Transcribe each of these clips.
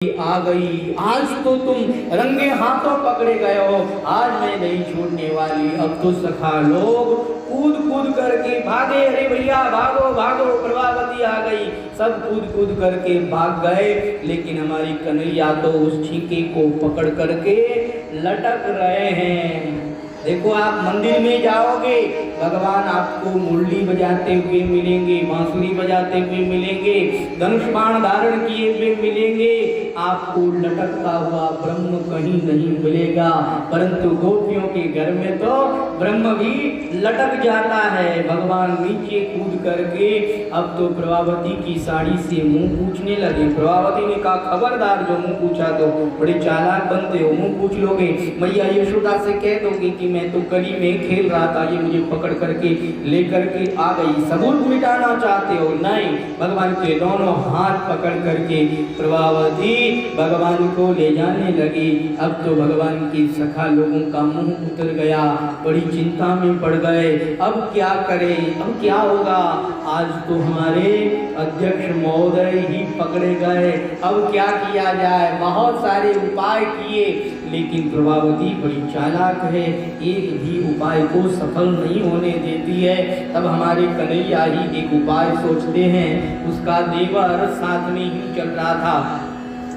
आ गई। आज तो तुम रंगे हाथों पकड़े गए हो, आज मैं नहीं छोड़ने वाली। अब तो सखा लोग कूद कूद करके भागे, अरे भैया भागो भागो, प्रभावती आ गई। सब कूद कूद करके भाग गए, लेकिन हमारी कन्हैया तो उस छींके को पकड़ करके लटक रहे हैं। देखो, आप मंदिर में जाओगे, भगवान आपको मुरली बजाते हुए मिलेंगे, बांसुरी बजाते हुए मिलेंगे, धनुष बाण धारण किए हुए मिलेंगे। आपको लटकता हुआ ब्रह्म कहीं नहीं मिलेगा, परंतु गोपियों के घर में तो ब्रह्म भी लटक जाता है। भगवान नीचे कूद करके अब तो प्रभावती की साड़ी से मुंह पूछने लगे। प्रभावती ने कहा, खबरदार, जो मुंह पूछा तो बड़े चालाक बनते हो, मुंह पूछ लोगे, मैया यशोदा से कह दोगे कि मैं तो गली में खेल रहा था, ये मुझे पकड़ करके लेकर के आ गई। सबूत मिटाना चाहते हो? नहीं। भगवान के दोनों हाथ पकड़ करके प्रभावती भगवान को ले जाने लगी। अब तो भगवान के सखा लोगों का मुंह उतर गया, बड़ी चिंता में पड़ गए। अब क्या करें, अब क्या होगा? आज तो हमारे अध्यक्ष महोदय ही पकड़े गए, अब क्या किया जाए? बहुत सारे उपाय किए, लेकिन प्रभावती बड़ी चालाक है, एक भी उपाय को सफल नहीं होने देती है। तब हमारे कन्हैया ही एक उपाय सोचते हैं। उसका देवर साथ में ही चल रहा था,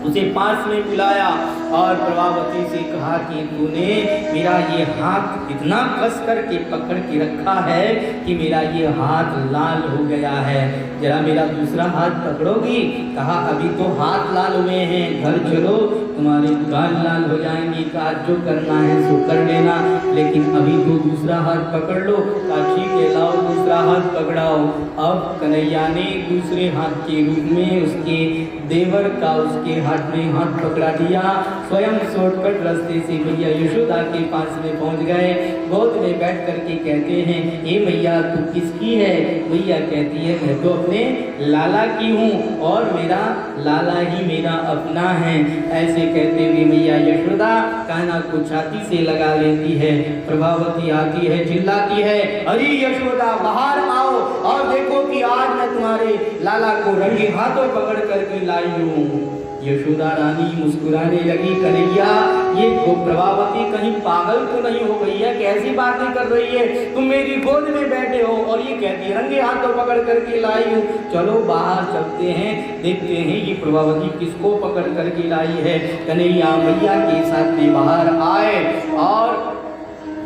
उसे पास में बुलाया और प्रभावती से कहा कि तूने मेरा ये हाथ इतना कस करके पकड़ के रखा है कि मेरा ये हाथ लाल हो गया है, जरा मेरा दूसरा हाथ पकड़ोगी? कहा, अभी तो हाथ लाल हुए हैं, घर चलो, तुम्हारे गाल लाल हो जाएंगे। कहा, जो करना है सो कर लेना, लेकिन अभी तो दूसरा हाथ पकड़ लो। कहा, ठीक है, लाओ दूसरा हाथ पकड़ाओ। अब कन्हैया ने दूसरे हाथ के रूप में उसके देवर का उसके हाथ में हाथ पकड़ा दिया। स्वयं शॉर्टकट रास्ते से भैया यशोदा के पास में पहुंच गए। गोद में बैठ करके कहते हैं, ए भैया तू किसकी है? भैया कहती है, मैं तो अपने लाला की हूँ और मेरा लाला ही मेरा अपना है। ऐसे कहते हुए मैया यशोदा कान्हा को छाती से लगा लेती है। प्रभावती आती है, चिल्लाती है, अरे यशोदा बाहर आओ और देखो कि आज मैं तुम्हारे लाला को रंगे हाथों पकड़ करके लाई हूँ। यशोदा रानी मुस्कुराने लगी, कन्हैया ये प्रभावती कहीं पागल तो नहीं हो गई है? कैसी बातें कर रही है? तुम मेरी गोद में बैठे हो और ये कहती है रंगे हाथों पकड़ करके लाई हूँ। चलो बाहर चलते हैं, देखते हैं ये प्रभावती किसको पकड़ करके लाई है। कन्हैया मैया के साथ में बाहर आए और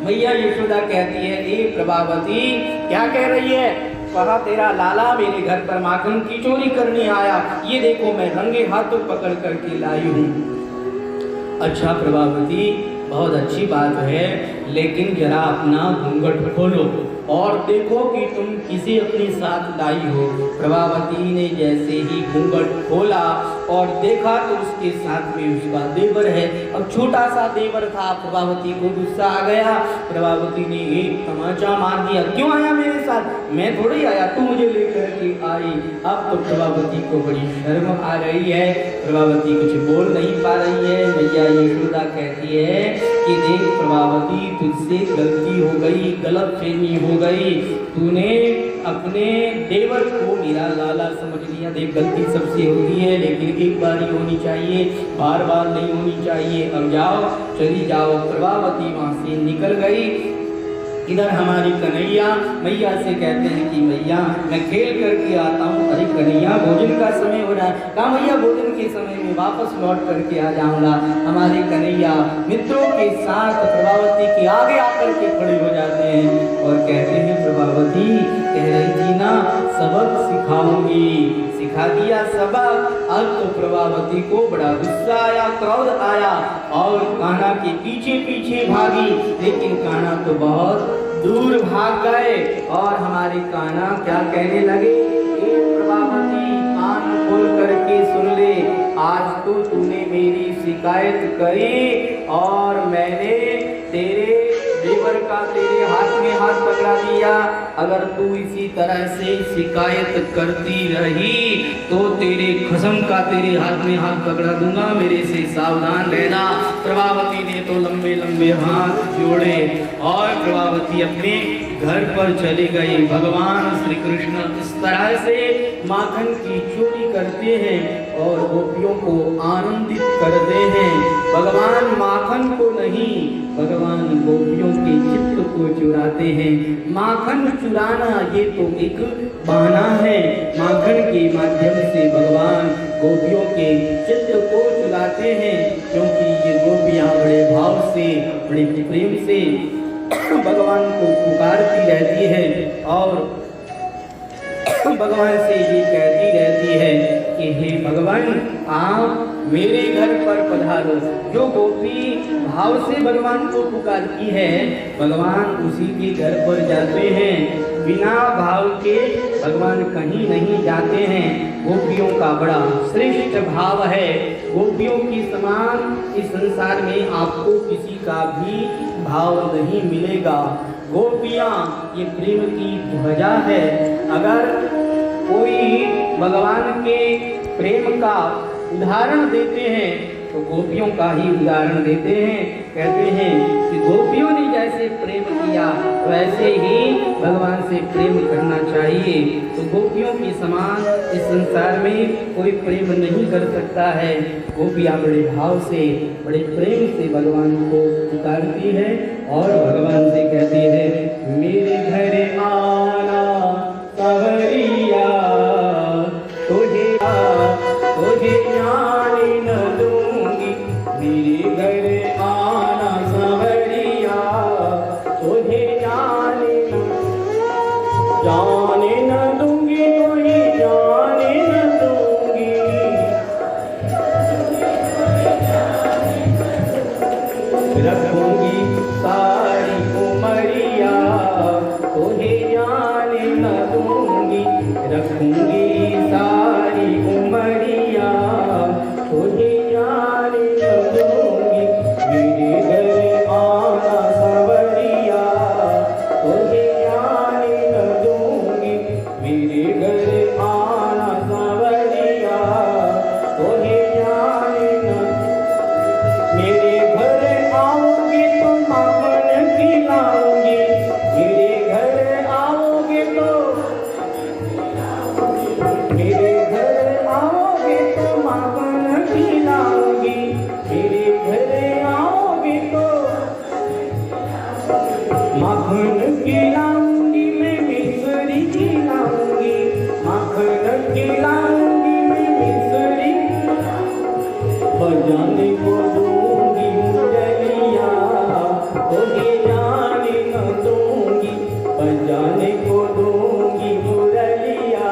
मैया यशोदा कहती है, ए प्रभावती क्या कह रही है? कहा, तेरा लाला मेरे घर पर माखन की चोरी करने आया, ये देखो मैं रंगे हाथों पकड़ करके लाई हूँ। अच्छा प्रभावती, बहुत अच्छी बात है, लेकिन जरा अपना घूंघट खोलो और देखो कि तुम किसे अपने साथ लाई हो। प्रभावती ने जैसे ही घूंघट खोला और देखा तो उसके साथ में उसका देवर है। अब छोटा सा देवर था, प्रभावती को गुस्सा आ गया। प्रभावती ने एक तमाचा मार दिया, क्यों आया मेरे साथ? मैं थोड़ी आया, तू मुझे लेकर के आई। अब तो प्रभावती को बड़ी शर्म आ रही है, प्रभावती कुछ बोल नहीं पा रही है। मैया यशोदा कहती है कि देख प्रभावती, तुझसे गलती हो गई, गलतफहमी हो गई, तूने अपने देवर को मेरा लाला समझ लिया। देख गलती सबसे होती है, लेकिन एक बार ही होनी चाहिए, बार बार नहीं होनी चाहिए। अब जाओ, चली जाओ। प्रभावती वहाँ से निकल गई। इधर हमारी कन्हैया मैया से कहते हैं कि मैया मैं खेल करके आता हूँ। अरे कन्हैया भोजन का समय हो रहा है। कहा, मैया भोजन के समय में वापस लौट करके आ जाऊंगा। हमारे कन्हैया मित्रों के साथ प्रभावती के आगे आकर के खड़े हो जाते हैं और कहते हैं, प्रभावती कह रही थी ना सबक सिखाऊंगी, सिखा दिया सबक। अब तो प्रभावती को बड़ा गुस्सा आया, क्रोध आया और कान्हा के पीछे पीछे भागी, लेकिन कान्हा तो बहुत दूर भाग गए। और हमारे कान्हा क्या कहने लगे, प्रभावती कान खोल करके सुन ले, आज तो तूने मेरी शिकायत करी और मैंने तेरे देवर का तेरे हाथ में हाथ पकड़ा दिया। अगर तू इसी तरह से शिकायत करती रही तो तेरे कसम का तेरे हाथ में हाथ पकड़ा दूंगा, मेरे से सावधान रहना। प्रभावती ने तो लंबे लंबे हाथ जोड़े और प्रभावती अपने घर पर चले गए। भगवान श्री कृष्ण इस तरह से माखन की चोरी करते हैं और गोपियों को आनंदित करते हैं। भगवान माखन को नहीं, भगवान गोपियों के चित्त को चुराते हैं। माखन चुराना ये तो एक बहाना है। माखन के माध्यम से भगवान गोपियों के चित्त को चुराते हैं, क्योंकि ये गोपियाँ बड़े भाव से, बड़े प्रेम से भगवान को पुकारती रहती है और भगवान से ये कहती रहती है कि हे भगवान, आप मेरे घर पर पधारो। जो गोपी भाव से भगवान को पुकारती है, भगवान उसी के घर पर जाते हैं। बिना भाव के भगवान कहीं नहीं जाते हैं। गोपियों का बड़ा श्रेष्ठ भाव है। गोपियों के समान इस संसार में आपको किसी का भी भाव नहीं मिलेगा। गोपियाँ ये प्रेम की ध्वजा है। अगर कोई भगवान के प्रेम का उदाहरण देते हैं तो गोपियों का ही उदाहरण देते हैं। कहते हैं कि गोपियों ने जैसे प्रेम किया वैसे ही भगवान से प्रेम करना चाहिए। तो गोपियों के समान इस संसार में कोई प्रेम नहीं कर सकता है। गोपियाँ बड़े भाव से, बड़े प्रेम से भगवान को पुकारती है और भगवान से कहती है, मेरे घर आना सवरिया, तुझे जाने न दूंगी। मेरे घर आना सवरिया, तुझे जाने न दूंगी, तुझे जाने न दूंगी। रखूंगी सारी उमरिया, तुझे जाने न दूंगी। रखूंगी सारी उमरिया, तुझे जाने न दूंगी। मेरे घर आना सवरिया, तुझे जाने न दूंगी। मेरे घर आना सवरिया, तुझे जाने न। मेरे घर आओगे तो माखन खिलाऊंगी। मेरे घर आओगे तो, मेरे घर आओगे तो माखन खिलाऊंगी। मेरे घर आओगे तो माखन खिलाऊंगी, मैं मिश्री खिलाऊंगी। माखन खिलाऊंगी, मैं मिश्री। बजाने को दूंगी मुरलिया, तुझे जाने न दूंगी। बजाने को दूंगी मुरलिया,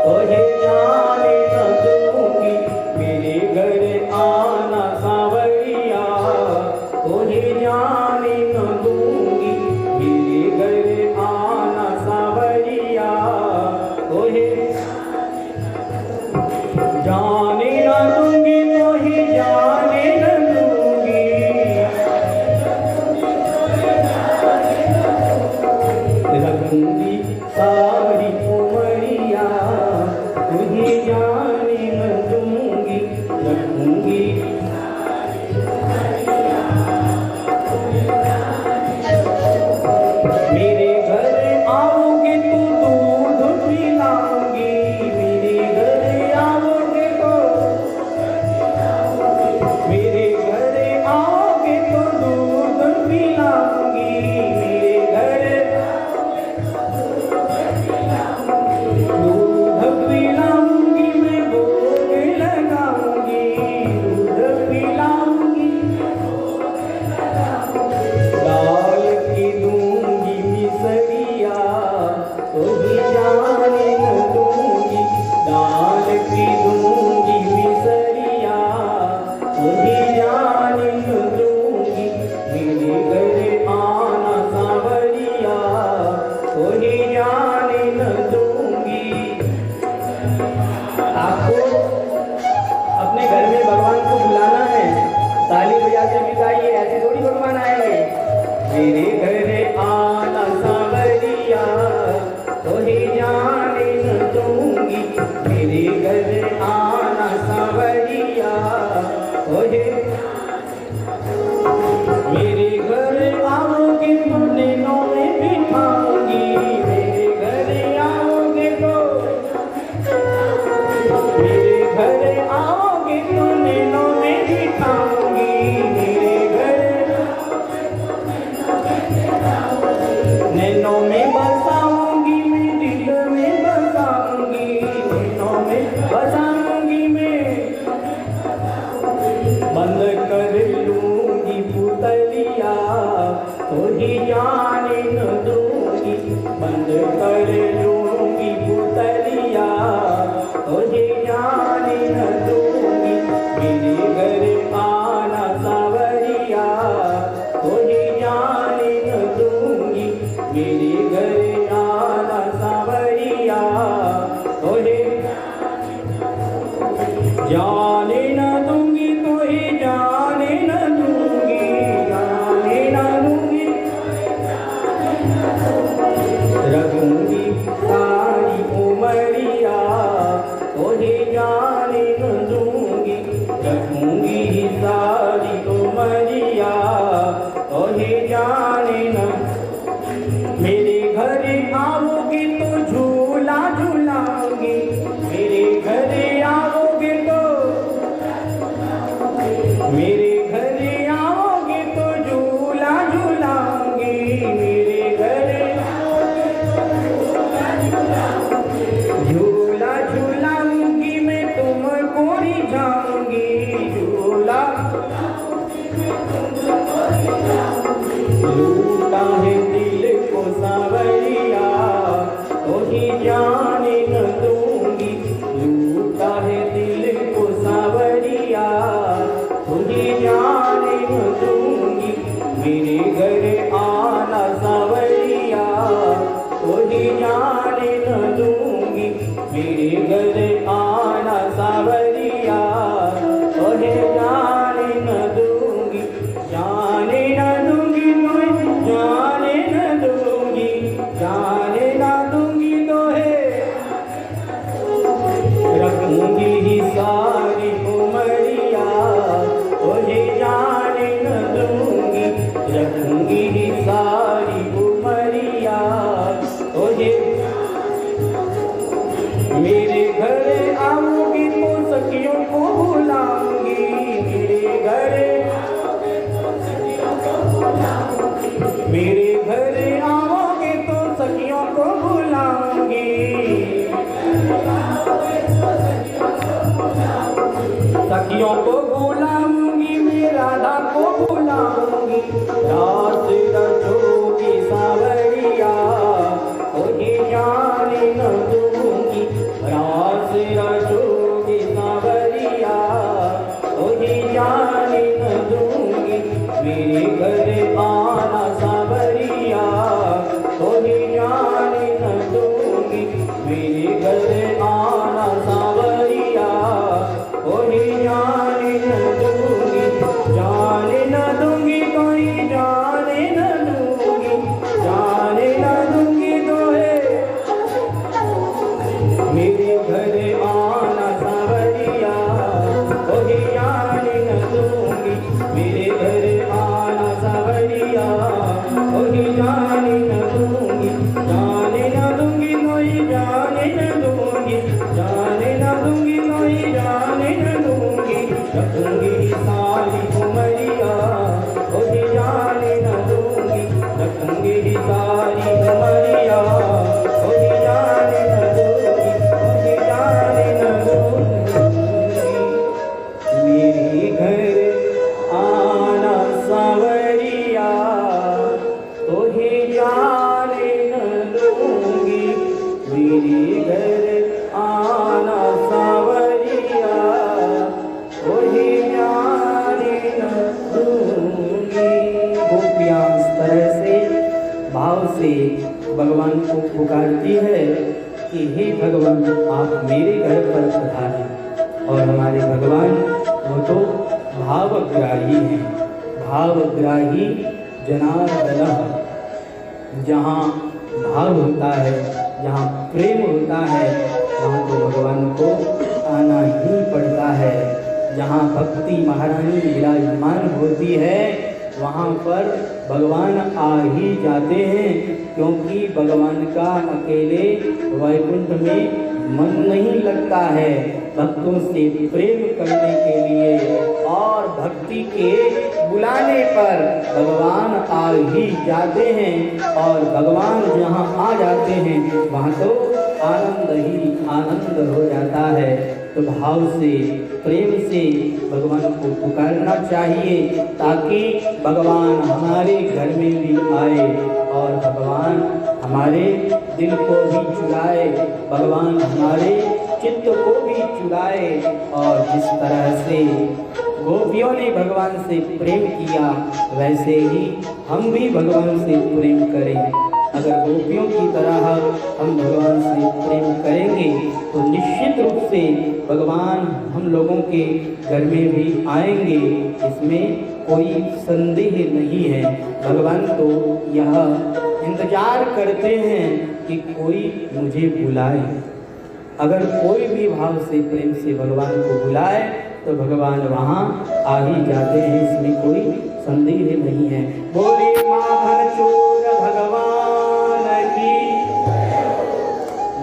तुझे जाने न दूंगी। मेरे घर आना सावरिया, तुझे जाने न दूंगी। मेरे घर आना सावरिया, तुझे जाने न दूंगी, तुझे जाने न दूंगी। रखूंगी सारी उमरिया, तुझे जाने न दूंगी। रखूंगी मेरे घर आओगे तो दूध पिलाऊंगी। मेरे घर आओगे तो, मेरे घर आओगे तो दूध पिलाऊंगी। मेरे घर दूध पिलाऊंगी, मैं भोग लगाऊंगी। दूध पिलाऊंगी, दाल की दूंगी मिसरिया, तुझे जाने न दूंगी। दाल की दूंगी मिसरिया, तुझे जाने न दूंगी। मेरे घर आना सावरिया, तुझे जाने न दूंगी। आपको अपने घर में भगवान को बुलाना है, ताली बजा के बिताइए, ऐसे थोड़ी भगवान आएंगे। मेरे घर आना सावरिया, तुझे जाने न दूंगी। मेरे घर आना सावरिया, तुझे। मेरे घर आओगे तो नैनों में बिठा बंद कर लूंगी पुतलिया तो ही जाने न दूंगी, बंद कर लूंगी पुतलिया तो ही जाने न दूंगी, मेरे घर आना सावरिया तो ही जाने न दूंगी, मेरे घर आना सावरिया तो ही जाने न दूंगी, तो ही जाने न दूंगी, जाने न दूंगी, रखूंगी सारी उमरिया तो ही जाने न दूंगी, रखूंगी सारी उमरिया तो ही जाने न। मेरे घर आओगे तो झूला झूलाऊंगी, मेरे घर आओगे तो, मेरे घर आओगे तो झूला झूलाऊंगी, मेरे घर झूला झूलाऊंगी, मैं तुमको रिझाऊंगी, झूला लूटा है दिल को सावरिया तो ही जाने न दूंगी, लूटा है दिल को सावरिया तो ही जाने न दूंगी, मेरे घर आना सावरिया तो ही जाने न दूंगी, मेरे घर आना सावरिया तो ही जाने न दूंगी, जाने न दूंगी तो जाने न दूंगी, जाने न दूंगी तो है रखूंगी ही सारी उमरिया तो ही जाने न दूंगी, रखूंगी ही सारी उमरिया तो ही। मेरे घर आओगी तो सखियों को बुलाऊंगी, मेरे घर, मेरे घर आओगे तो सखियों को बुलाऊंगी, सखियों को बुलाऊंगी, मैं राधा को बुलाऊंगी, रात रचोगी सावरिया तो ही जाने न दूंगी, रात रचोगी सावरिया तो ही जाने न दूंगी, मेरे घर आना सावरिया तो ही जाने न दूंगी, मेरे घर आना सावरिया तो ही जाने न दूंगी, जाने न दूंगी तो ही जाने न दूंगी, जाने न दूंगी तो है मेरे घर आना सावरिया तो ही जाने न दूंगी, मेरे घर आना सावरिया तो ही जाने न दूंगी, जाने न दूंगी तो ही जाने न दूंगी, जाने न दूंगी तो ही जाने न दूंगी, रखूंगी सारी उमरिया तो ही जाने न दूंगी, रखूंगी सारी उमरिया तो ही जाने न दूंगी, तो ही जाने न दूंगी, मेरे घर आना सावरिया तो ही जाने न दूंगी, मेरे घर आना सावरिया तो ही जाने न दूंगी। गोपियाँ इस तरह से भाव से भगवान को पुकारती है कि हे भगवान आप मेरे घर पर पधारें, और हमारे भगवान वो तो भावग्राही हैं, भावग्राही जनार्दन। जहाँ भाव होता है, जहाँ प्रेम होता है, वहाँ तो भगवान को आना ही पड़ता है। जहाँ भक्ति महारानी विराजमान होती है वहाँ पर भगवान आ ही जाते हैं, क्योंकि भगवान का अकेले वैकुंठ में मन नहीं लगता है। भक्तों से प्रेम करने के लिए और भक्ति के बुलाने पर भगवान आ ही जाते हैं, और भगवान जहाँ आ जाते हैं वहाँ तो आनंद ही आनंद हो जाता है। तो भाव से प्रेम से भगवान को पुकारना चाहिए, ताकि भगवान हमारे घर में भी आए और भगवान हमारे दिल को भी चुराए, भगवान हमारे चित्त को भी चुराए। और जिस तरह से गोपियों ने भगवान से प्रेम किया, वैसे ही हम भी भगवान से प्रेम करें। अगर गोपियों की तरह हम भगवान से प्रेम करेंगे तो निश्चित रूप से भगवान हम लोगों के घर में भी आएंगे, इसमें कोई संदेह नहीं है। भगवान तो यह इंतजार करते हैं कि कोई मुझे बुलाए। अगर कोई भी भाव से प्रेम से भगवान को बुलाए तो भगवान वहाँ आ ही जाते हैं, इसमें कोई संदेह नहीं है। बोले माखन चोर भगवान की।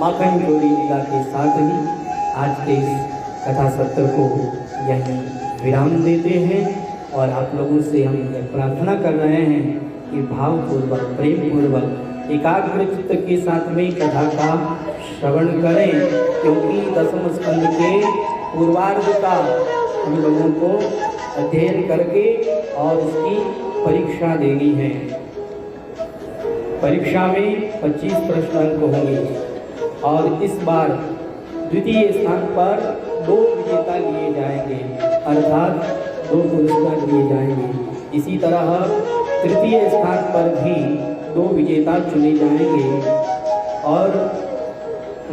माखन चोरी लीला के साथ ही आज के इस कथा सत्र को यहीं विराम देते हैं और आप लोगों से हम प्रार्थना कर रहे हैं कि भावपूर्वक प्रेम पूर्वक एकाग्र चित्त के साथ में कथा का श्रवण करें, क्योंकि दसम स्कंद के पूर्वार्ध का हम लोगों को अध्ययन करके और उसकी परीक्षा देनी है। परीक्षा में 25 प्रश्न अंक होंगे और इस बार द्वितीय स्थान पर 2 विजेता लिए जाएंगे, अर्थात 2 पुरस्कार दिए जाएंगे। इसी तरह तृतीय स्थान पर भी 2 विजेता चुने जाएंगे और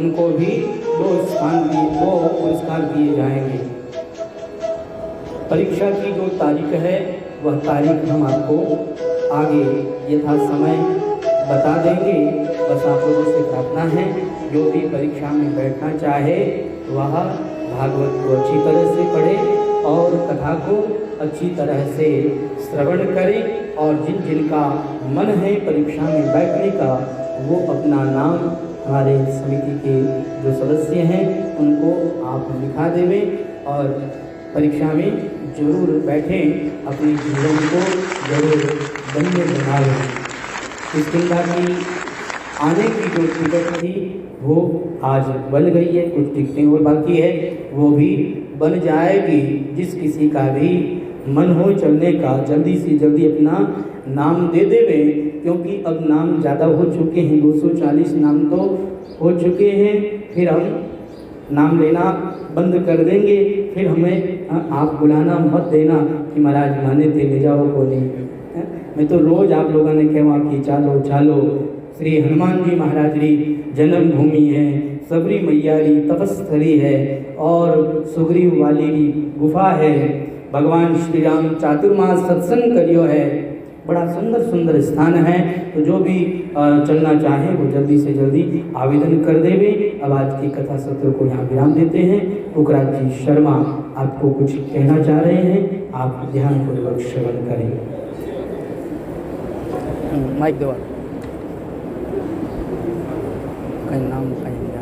उनको भी 2 पुरस्कार दिए जाएंगे। परीक्षा की जो तारीख है वह तारीख हम आपको आगे यथा समय बता देंगे। बस आप लोगों से प्रार्थना है, जो भी परीक्षा में बैठना चाहे वह भागवत को अच्छी तरह से पढ़े और कथा को अच्छी तरह से श्रवण करें, और जिन जिनका मन है परीक्षा में बैठने का वो अपना नाम हमारे समिति के जो सदस्य हैं उनको आप लिखा देवें और परीक्षा में जरूर बैठें, अपने जीवन को जरूर धन्य बना लें। इस चिंता की आने की जो टिकट थी वो आज बन गई है, कुछ टिकटें और बाकी है वो भी बन जाएगी। जिस किसी का भी मन हो चलने का जल्दी से जल्दी अपना नाम दे देवे, क्योंकि अब नाम ज़्यादा हो चुके हैं, 240 नाम तो हो चुके हैं। फिर हम नाम लेना बंद कर देंगे, फिर हमें आप बुलाना मत देना कि महाराज माने थे ले जाओ को नहीं। मैं तो रोज़ आप लोगों ने कहा कि चालो चालो, श्री हनुमान जी महाराज री जन्मभूमि है, सबरी मैया री तपस्थली है और सुग्रीव वाली री गुफा है, भगवान श्री राम चातुर्मास सत्संग करियो है, बड़ा सुंदर सुंदर स्थान है। तो जो भी चलना चाहे वो जल्दी से जल्दी आवेदन कर देवे। अब आज की कथा सत्र को यहाँ विराम देते हैं। पुखराज जी शर्मा आपको कुछ कहना चाह रहे हैं, आप ध्यानपूर्वक श्रवण करें। माइक दो, कहीं नाम कहीं